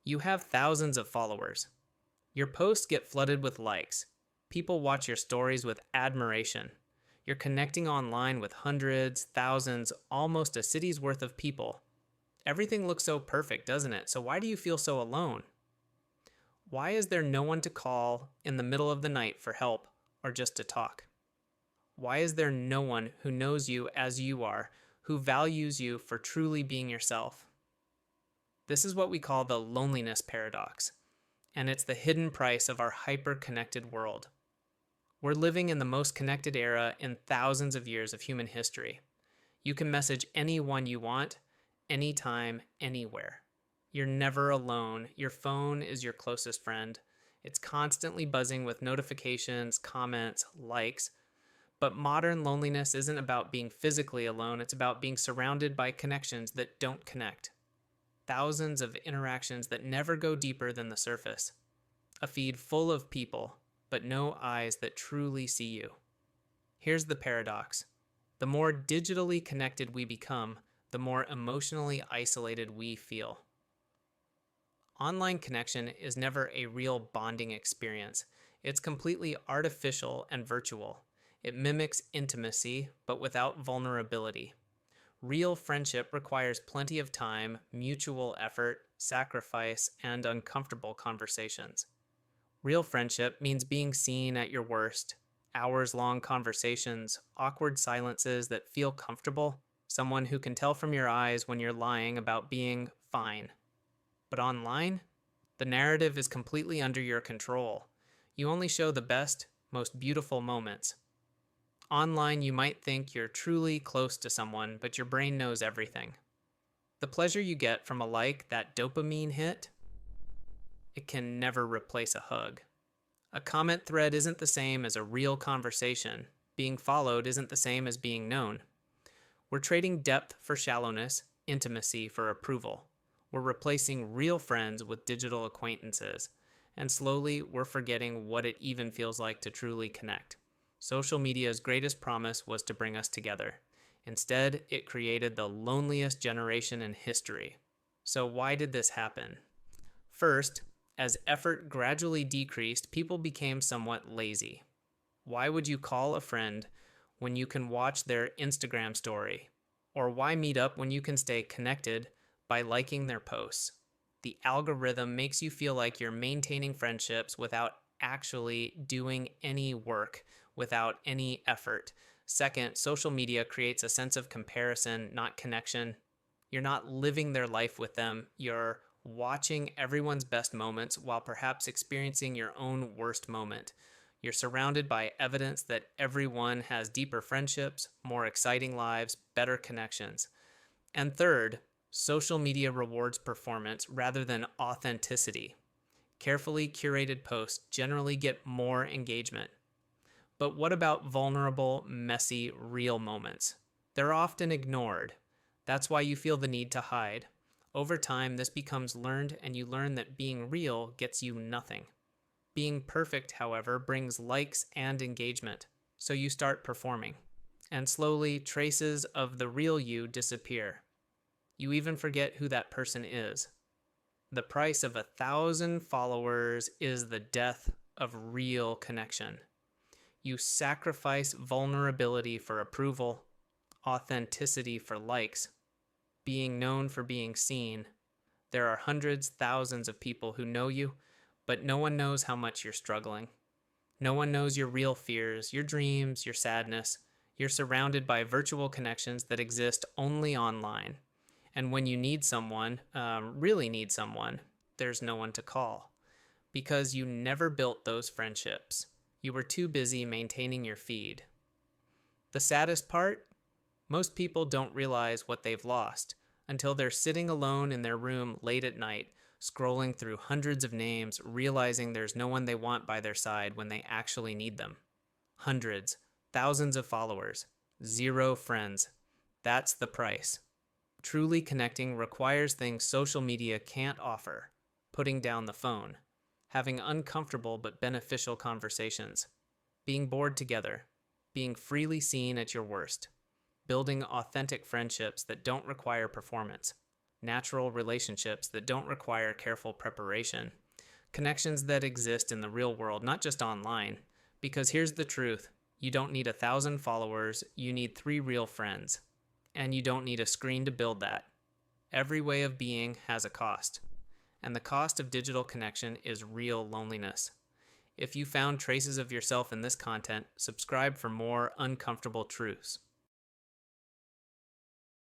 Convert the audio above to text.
You have thousands of followers. Your posts get flooded with likes. People watch your stories with admiration. You're connecting online with hundreds, thousands, almost a city's worth of people. Everything looks so perfect, doesn't it? So why do you feel so alone? Why is there no one to call in the middle of the night for help or just to talk? Why is there no one who knows you as you are, who values you for truly being yourself? This is what we call the loneliness paradox, and it's the hidden price of our hyper-connected world. We're living in the most connected era in thousands of years of human history. You can message anyone you want, anytime, anywhere. You're never alone. Your phone is your closest friend. It's constantly buzzing with notifications, comments, likes. But modern loneliness isn't about being physically alone. It's about being surrounded by connections that don't connect. Thousands of interactions that never go deeper than the surface. A feed full of people, but no eyes that truly see you. Here's the paradox. The more digitally connected we become, the more emotionally isolated we feel. Online connection is never a real bonding experience. It's completely artificial and virtual. It mimics intimacy, but without vulnerability. Real friendship requires plenty of time, mutual effort, sacrifice, and uncomfortable conversations. Real friendship means being seen at your worst, hours-long conversations, awkward silences that feel comfortable, someone who can tell from your eyes when you're lying about being fine. But online, the narrative is completely under your control. You only show the best, most beautiful moments. Online, you might think you're truly close to someone, but your brain knows everything. The pleasure you get from a like, that dopamine hit, it can never replace a hug. A comment thread isn't the same as a real conversation. Being followed isn't the same as being known. We're trading depth for shallowness, intimacy for approval. We're replacing real friends with digital acquaintances. And slowly, we're forgetting what it even feels like to truly connect. Social media's greatest promise was to bring us together. Instead, it created the loneliest generation in history. So why did this happen? First, as effort gradually decreased, people became somewhat lazy. Why would you call a friend when you can watch their Instagram story? Or why meet up when you can stay connected by liking their posts? The algorithm makes you feel like you're maintaining friendships without actually doing any work, without any effort. Second, social media creates a sense of comparison, not connection. You're not living their life with them. You're watching everyone's best moments while perhaps experiencing your own worst moment. You're surrounded by evidence that everyone has deeper friendships, more exciting lives, better connections. And third, social media rewards performance rather than authenticity. Carefully curated posts generally get more engagement. But what about vulnerable, messy, real moments? They're often ignored. That's why you feel the need to hide. Over time, this becomes learned, and you learn that being real gets you nothing. Being perfect, however, brings likes and engagement, so you start performing. And slowly, traces of the real you disappear. You even forget who that person is. The price of 1,000 followers is the death of real connection. You sacrifice vulnerability for approval, authenticity for likes, being known for being seen. There are hundreds, thousands of people who know you, but no one knows how much you're struggling. No one knows your real fears, your dreams, your sadness. You're surrounded by virtual connections that exist only online. And when you need someone, really need someone, there's no one to call. Because you never built those friendships. You were too busy maintaining your feed. The saddest part? Most people don't realize what they've lost until they're sitting alone in their room late at night, scrolling through hundreds of names, realizing there's no one they want by their side when they actually need them. Hundreds, thousands of followers, 0 friends. That's the price. Truly connecting requires things social media can't offer. Putting down the phone. Having uncomfortable but beneficial conversations. Being bored together. Being freely seen at your worst. Building authentic friendships that don't require performance. natural relationships that don't require careful preparation, connections that exist in the real world, not just online. Because here's the truth: you don't need 1,000 followers, you need 3 real friends. And you don't need a screen to build that. Every way of being has a cost. And the cost of digital connection is real loneliness. If you found traces of yourself in this content, subscribe for more uncomfortable truths.